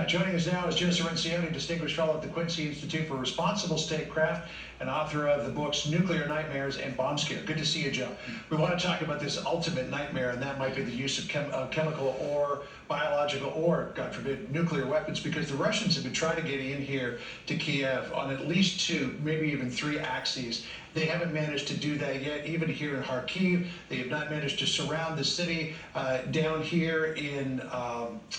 Joining us now is Joe Cirincione, Distinguished Fellow at the Quincy Institute for Responsible Statecraft and author of the books Nuclear Nightmares and Bomb Scare. Good to see you, Joe. We want to talk about this ultimate nightmare, and that might be the use of chemical or biological or, God forbid, nuclear weapons, because the Russians have been trying to get in here to Kiev on at least two, maybe even three axes. They haven't managed to do that yet. Even here in Kharkiv, they have not managed to surround the city. Down here in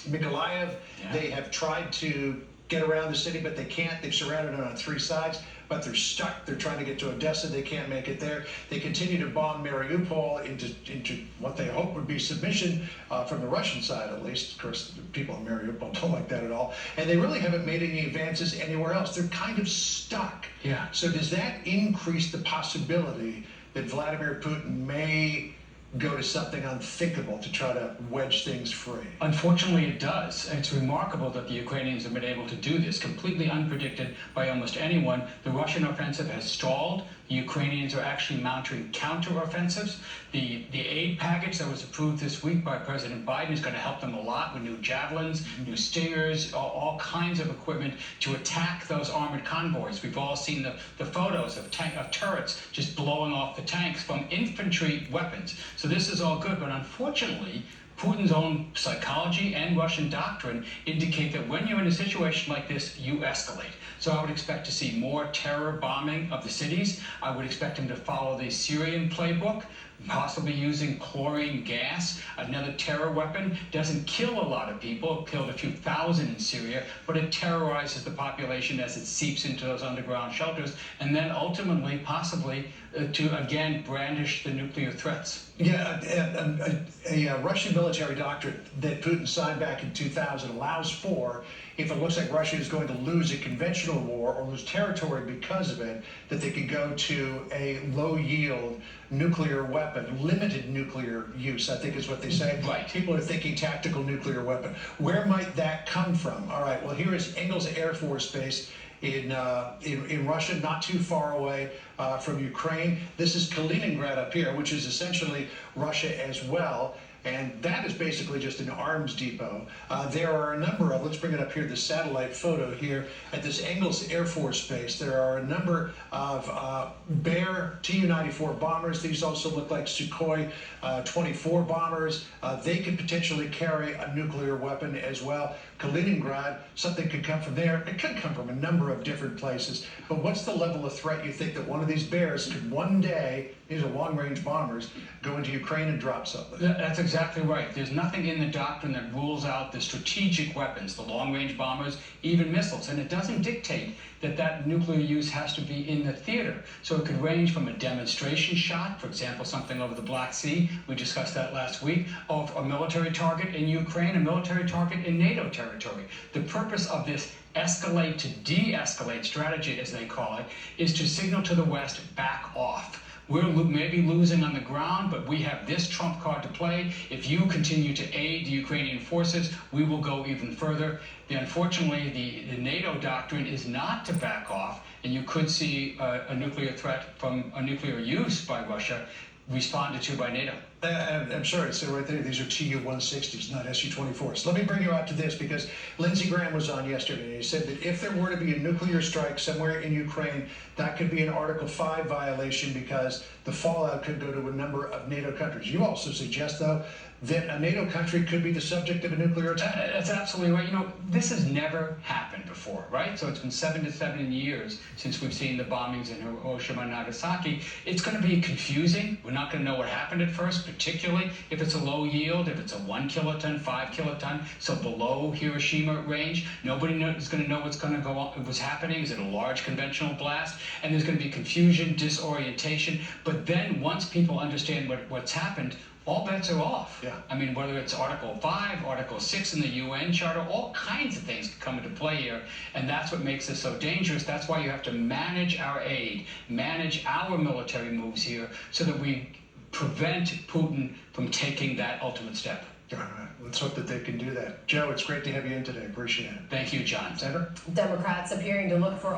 Mykolaiv, they have tried to get around the city, but they can't. They've surrounded it on three sides, but they're stuck. They're trying to get to Odessa. They can't make it there. They continue to bomb Mariupol into what they hope would be submission from the Russian side, at least. Of course, the people in Mariupol don't like that at all. And they really haven't made any advances anywhere else. They're kind of stuck. Yeah. So does that increase the possibility that Vladimir Putin may go to something unthinkable to try to wedge things free? Unfortunately, it does. It's remarkable that the Ukrainians have been able to do this, completely unpredicted by almost anyone. The Russian offensive has stalled. The Ukrainians are actually mounting counteroffensives. The aid package that was approved this week by President Biden is going to help them a lot with new javelins, new stingers, all kinds of equipment to attack those armored convoys. We've all seen the photos of turrets just blowing off the tanks from infantry weapons. So this is all good, but unfortunately, Putin's own psychology and Russian doctrine indicate that when you're in a situation like this, you escalate. So I would expect to see more terror bombing of the cities. I would expect him to follow the Syrian playbook, possibly using chlorine gas, another terror weapon. Doesn't kill a lot of people, it killed a few thousand in Syria, but it terrorizes the population as it seeps into those underground shelters, and then ultimately, possibly, to again brandish the nuclear threats. Yeah, a Russian military doctrine that Putin signed back in 2000 allows for, if it looks like Russia is going to lose a conventional war or lose territory because of it, that they could go to a low-yield nuclear weapon, limited nuclear use, I think is what they say. Right. People are thinking tactical nuclear weapon. Where might that come from? All right, well, here is Engels Air Force Base in Russia, not too far away from Ukraine. This is Kaliningrad up here, which is essentially Russia as well. And that is basically just an arms depot. There are a number of, let's bring it up here, the satellite photo here at this Engels Air Force Base. There are a number of Bear Tu-94 bombers. These also look like Sukhoi 24 bombers. They could potentially carry a nuclear weapon as well. Kaliningrad, something could come from there. It could come from a number of different places. But what's the level of threat you think that one of these Bears could one day, these are long-range bombers, go into Ukraine and drop something? That's exactly right. There's nothing in the doctrine that rules out the strategic weapons, the long-range bombers, even missiles. And it doesn't dictate that nuclear use has to be in the theater. So it could range from a demonstration shot, for example, something over the Black Sea, we discussed that last week, of a military target in Ukraine, a military target in NATO territory. The purpose of this escalate to de-escalate strategy, as they call it, is to signal to the West, back off. We're maybe losing on the ground, but we have this trump card to play. If you continue to aid the Ukrainian forces, we will go even further. Unfortunately, the NATO doctrine is not to back off, and you could see a nuclear threat from a nuclear use by Russia responded to by NATO. I'm sorry, it's right there. These are Tu-160s, not Su-24s. Let me bring you out to this, because Lindsey Graham was on yesterday, and he said that if there were to be a nuclear strike somewhere in Ukraine, that could be an Article 5 violation, because the fallout could go to a number of NATO countries. You also suggest, though, that a NATO country could be the subject of a nuclear attack. That's absolutely right. You know, this has never happened before, right? So it's been 7 to 7 years since we've seen the bombings in Hiroshima and Nagasaki. It's going to be confusing. We're not going to know what happened at first, particularly if it's a low yield, if it's a 1 kiloton, 5 kiloton, so below Hiroshima range. Nobody is going to know what's going to go on, what's happening. Is it a large conventional blast? And there's going to be confusion, disorientation. But then once people understand what's happened, all bets are off. Yeah. I mean, whether it's Article 5, Article 6 in the UN Charter, all kinds of things come into play here, and that's what makes this so dangerous. That's why you have to manage our aid, manage our military moves here, so that we prevent Putin from taking that ultimate step. All right. Let's hope that they can do that. Joe, it's great to have you in today. Appreciate it. Thank you, John. Senator? Democrats appearing to look for